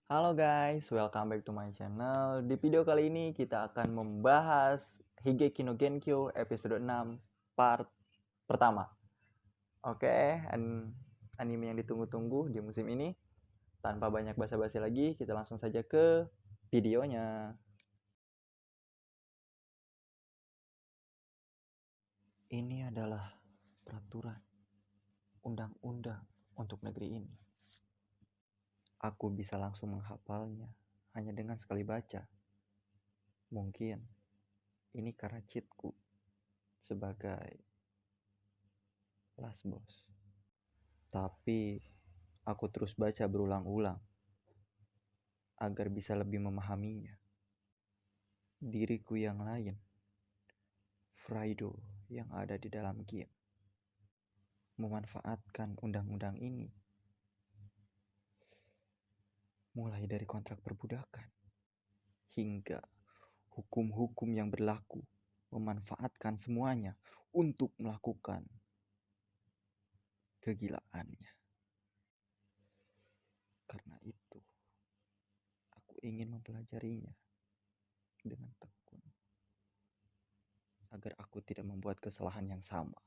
Halo guys, welcome back to my channel. Di video kali ini kita akan membahas Higeki no Genkyo episode 6 part pertama. Oke, anime yang ditunggu-tunggu di musim ini. Tanpa banyak basa-basi lagi, kita langsung saja ke videonya. Ini adalah peraturan undang-undang untuk negeri ini. Aku bisa langsung menghafalnya hanya dengan sekali baca. Mungkin ini karena cheatku sebagai last boss. Tapi aku terus baca berulang-ulang agar bisa lebih memahaminya. Diriku yang lain, Frido yang ada di dalam game, memanfaatkan undang-undang ini. Mulai dari kontrak perbudakan hingga hukum-hukum yang berlaku, memanfaatkan semuanya untuk melakukan kegilaannya. Karena itu, aku ingin mempelajarinya dengan tekun agar aku tidak membuat kesalahan yang sama.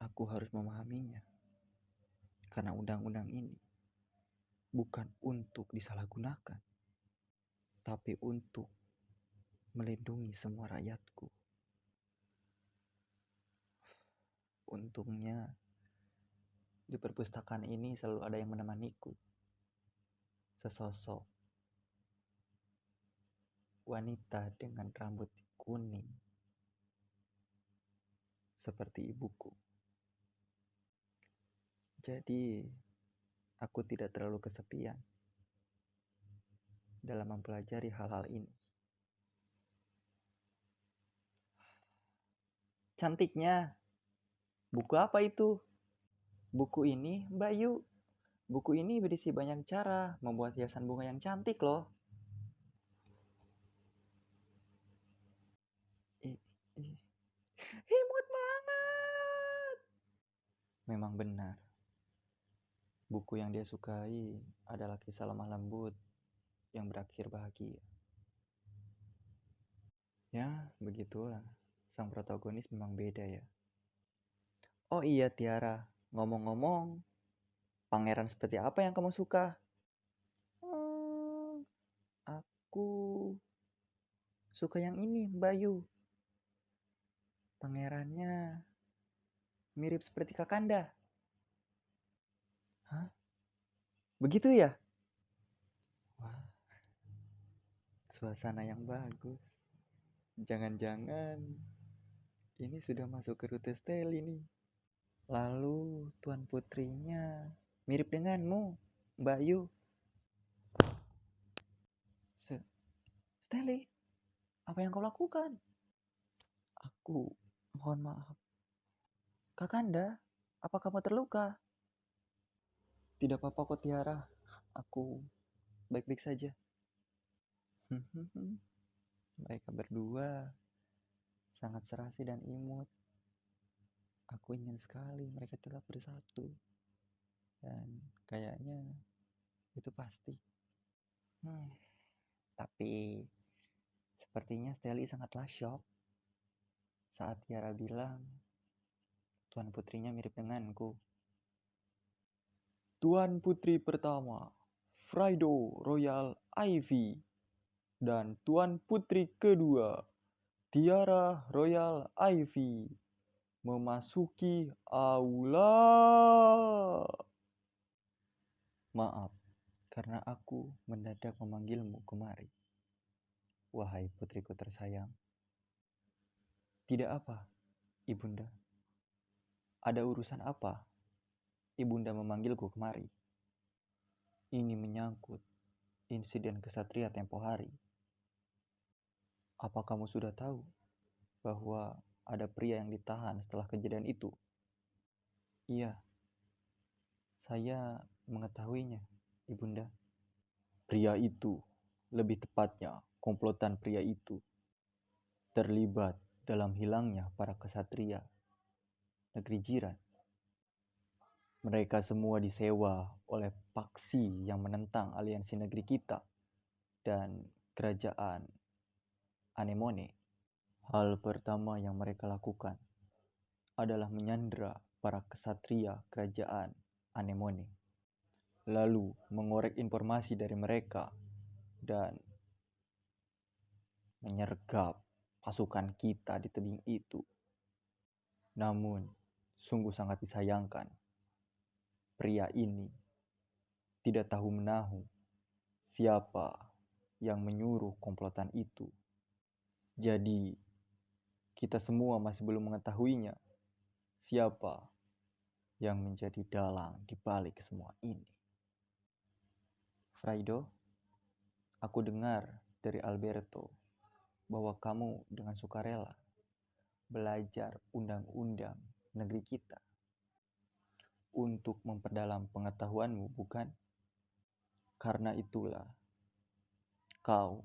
Aku harus memahaminya karena undang-undang ini bukan untuk disalahgunakan, tapi untuk melindungi semua rakyatku. Untungnya di perpustakaan ini selalu ada yang menemaniku. Sesosok wanita dengan rambut kuning seperti ibuku. Jadi aku tidak terlalu kesepian dalam mempelajari hal-hal ini. Cantiknya, buku apa itu? Buku ini, Mbak Yu. Buku ini berisi banyak cara membuat hiasan bunga yang cantik loh. Imut banget. Memang benar. Buku yang dia sukai adalah kisah lemah lembut yang berakhir bahagia. Ya, begitulah. Sang protagonis memang beda ya. Oh iya Tiara, ngomong-ngomong, pangeran seperti apa yang kamu suka? Aku suka yang ini, Bayu. Pangerannya mirip seperti Kakanda. Hah? Begitu ya? Wah, suasana yang bagus. Jangan-jangan ini sudah masuk ke rute Steli nih. Lalu tuan putrinya mirip denganmu, Mbak Yu. Steli, apa yang kau lakukan? Aku mohon maaf. Kakanda, apa kamu terluka? Tidak apa-apa kok Tiara. Aku baik-baik saja. Mereka berdua sangat serasi dan imut. Aku ingin sekali mereka tetap bersatu. Dan kayaknya itu pasti. Tapi sepertinya Steli sangatlah shock saat Tiara bilang tuan putrinya mirip denganku. Tuan putri pertama, Frido Royal Ivy. Dan tuan putri kedua, Tiara Royal Ivy, memasuki aula. Maaf, karena aku mendadak memanggilmu kemari. Wahai putriku tersayang. Tidak apa, Ibunda. Ada urusan apa Ibunda memanggilku kemari? Ini menyangkut insiden kesatria tempo hari. Apa kamu sudah tahu bahwa ada pria yang ditahan setelah kejadian itu? Iya, saya mengetahuinya, Ibunda. Pria itu, lebih tepatnya komplotan pria itu, terlibat dalam hilangnya para kesatria negeri jiran. Mereka semua disewa oleh paksi yang menentang aliansi negeri kita dan kerajaan Anemone. Hal pertama yang mereka lakukan adalah menyandra para kesatria kerajaan Anemone, lalu mengorek informasi dari mereka dan menyergap pasukan kita di tebing itu. Namun, sungguh sangat disayangkan, pria ini tidak tahu menahu siapa yang menyuruh komplotan itu. Jadi, kita semua masih belum mengetahuinya siapa yang menjadi dalang di balik semua ini. Fraido, aku dengar dari Alberto bahwa kamu dengan sukarela belajar undang-undang negeri kita untuk memperdalam pengetahuanmu, bukan? Karena itulah kau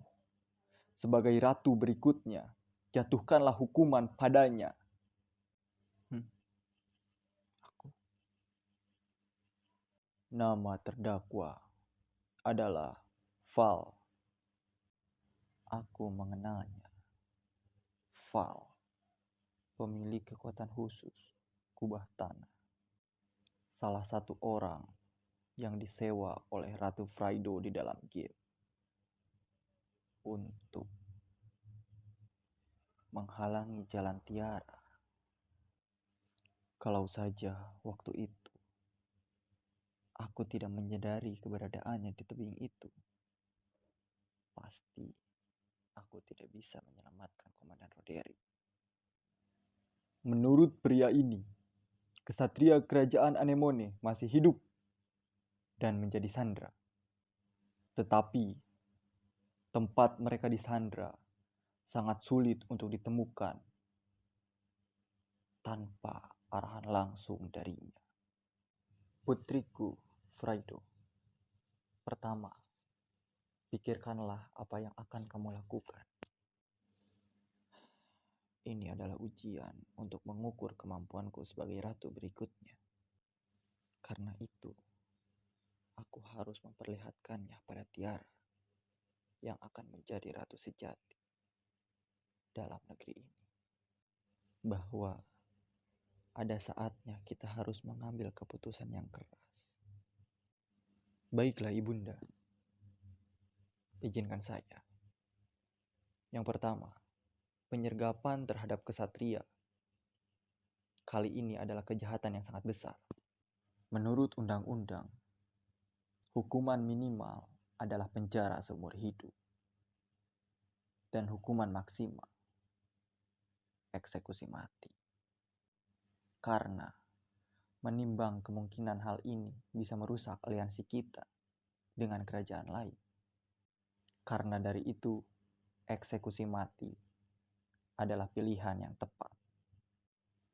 sebagai ratu berikutnya jatuhkanlah hukuman padanya. Aku. Nama terdakwa adalah Val. Aku mengenalnya. Val, pemilik kekuatan khusus kubah tanah. Salah satu orang yang disewa oleh Ratu Fraido di dalam game untuk menghalangi jalan Tiara. Kalau saja waktu itu aku tidak menyadari keberadaannya di tebing itu, pasti aku tidak bisa menyelamatkan Komandan Roderick. Menurut pria ini, kesatria kerajaan Anemone masih hidup dan menjadi sandra. Tetapi tempat mereka disandra sangat sulit untuk ditemukan tanpa arahan langsung darinya. Putriku Fraido, pertama, pikirkanlah apa yang akan kamu lakukan. Ini adalah ujian untuk mengukur kemampuanku sebagai ratu berikutnya. Karena itu, aku harus memperlihatkannya pada Tiara yang akan menjadi ratu sejati dalam negeri ini. Bahwa ada saatnya kita harus mengambil keputusan yang keras. Baiklah ibunda, izinkan saya. Yang pertama, penyergapan terhadap kesatria. Kali ini adalah kejahatan yang sangat besar. Menurut undang-undang, hukuman minimal adalah penjara seumur hidup. Dan hukuman maksimal, eksekusi mati. Karena menimbang kemungkinan hal ini bisa merusak aliansi kita dengan kerajaan lain. Karena dari itu, eksekusi mati adalah pilihan yang tepat.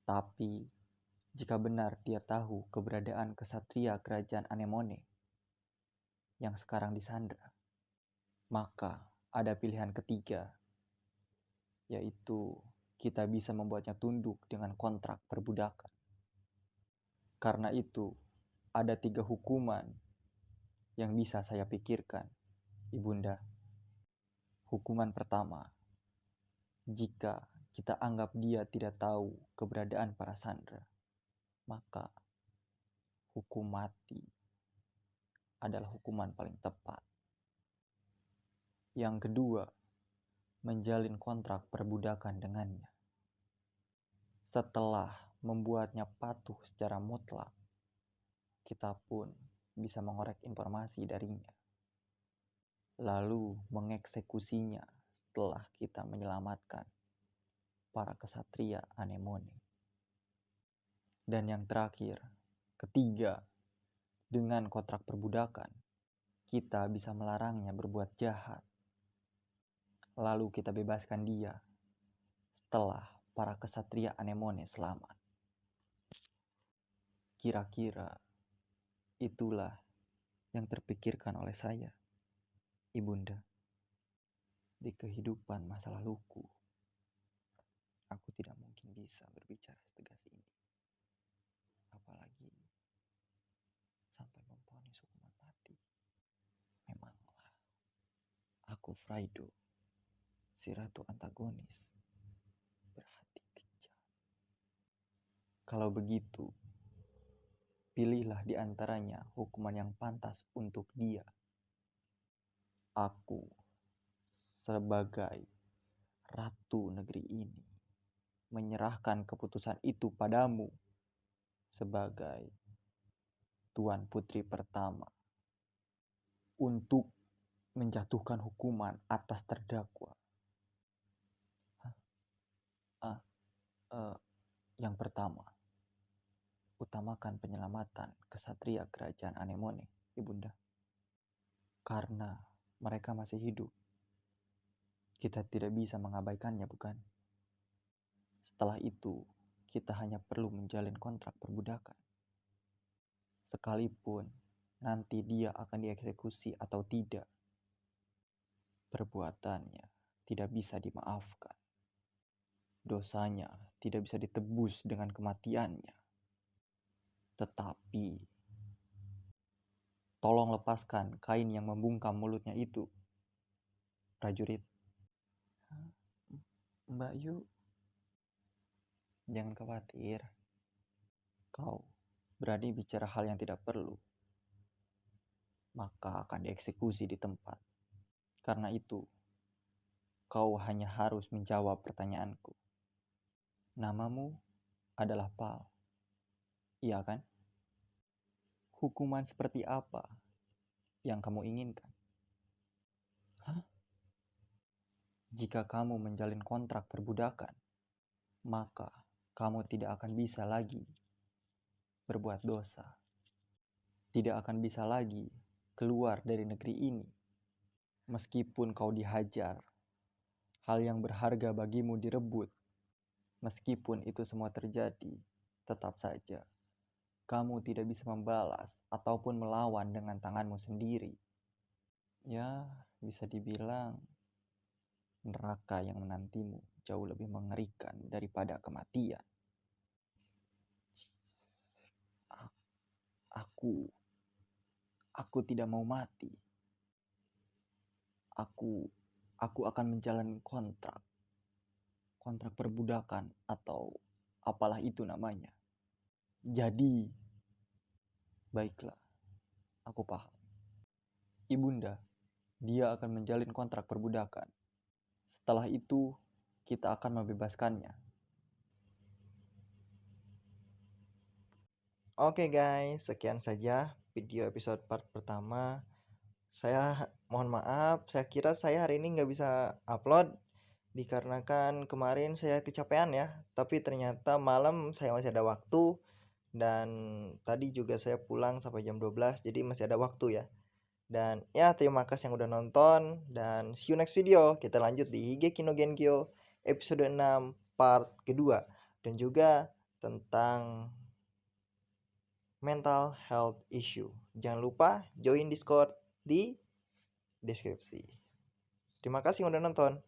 Tapi, jika benar dia tahu keberadaan kesatria kerajaan Anemone yang sekarang disandra, maka ada pilihan ketiga, yaitu kita bisa membuatnya tunduk dengan kontrak perbudakan. Karena itu, ada 3 hukuman yang bisa saya pikirkan, ibunda. Hukuman pertama, jika kita anggap dia tidak tahu keberadaan para sandra, maka hukum mati adalah hukuman paling tepat. Yang kedua, menjalin kontrak perbudakan dengannya. Setelah membuatnya patuh secara mutlak, kita pun bisa mengorek informasi darinya. Lalu mengeksekusinya setelah kita menyelamatkan para kesatria Anemone. Dan yang terakhir, ketiga, dengan kontrak perbudakan, kita bisa melarangnya berbuat jahat. Lalu kita bebaskan dia setelah para kesatria Anemone selamat. Kira-kira itulah yang terpikirkan oleh saya, ibunda. Di kehidupan masa laluku, aku tidak mungkin bisa berbicara setegas ini. Apalagi Fraido, si ratu antagonis berhati kejam. Kalau begitu, pilihlah di antaranya hukuman yang pantas untuk dia. Aku, sebagai ratu negeri ini, menyerahkan keputusan itu padamu sebagai Tuan Putri pertama untuk menjatuhkan hukuman atas terdakwa. Yang pertama, utamakan penyelamatan kesatria kerajaan Anemone, Ibunda. Karena mereka masih hidup, kita tidak bisa mengabaikannya, bukan? Setelah itu, kita hanya perlu menjalin kontrak perbudakan. Sekalipun nanti dia akan dieksekusi atau tidak, perbuatannya tidak bisa dimaafkan. Dosanya tidak bisa ditebus dengan kematiannya. Tetapi, tolong lepaskan kain yang membungkam mulutnya itu, prajurit. Mbak Yu, jangan khawatir. Kau berani bicara hal yang tidak perlu, maka akan dieksekusi di tempat. Karena itu, kau hanya harus menjawab pertanyaanku. Namamu adalah Pal, iya kan? Hukuman seperti apa yang kamu inginkan? Jika kamu menjalin kontrak perbudakan, maka kamu tidak akan bisa lagi berbuat dosa. Tidak akan bisa lagi keluar dari negeri ini. Meskipun kau dihajar, hal yang berharga bagimu direbut. Meskipun itu semua terjadi, tetap saja kamu tidak bisa membalas ataupun melawan dengan tanganmu sendiri. Ya, bisa dibilang neraka yang menantimu jauh lebih mengerikan daripada kematian. Aku tidak mau mati. Aku akan menjalani kontrak perbudakan atau apalah itu namanya. Jadi, baiklah, aku paham. Ibunda, dia akan menjalin kontrak perbudakan. Setelah itu, kita akan membebaskannya. Oke guys, sekian saja video episode part pertama. Saya mohon maaf, saya kira saya hari ini nggak bisa upload dikarenakan kemarin saya kecapean ya. Tapi ternyata malam saya masih ada waktu dan tadi juga saya pulang sampai jam 12, jadi masih ada waktu ya. Dan ya terima kasih yang udah nonton dan see you next video. Kita lanjut di Higeki no Genkyo episode 6 part kedua dan juga tentang mental health issue. Jangan lupa join Discord di deskripsi. Terima kasih udah nonton.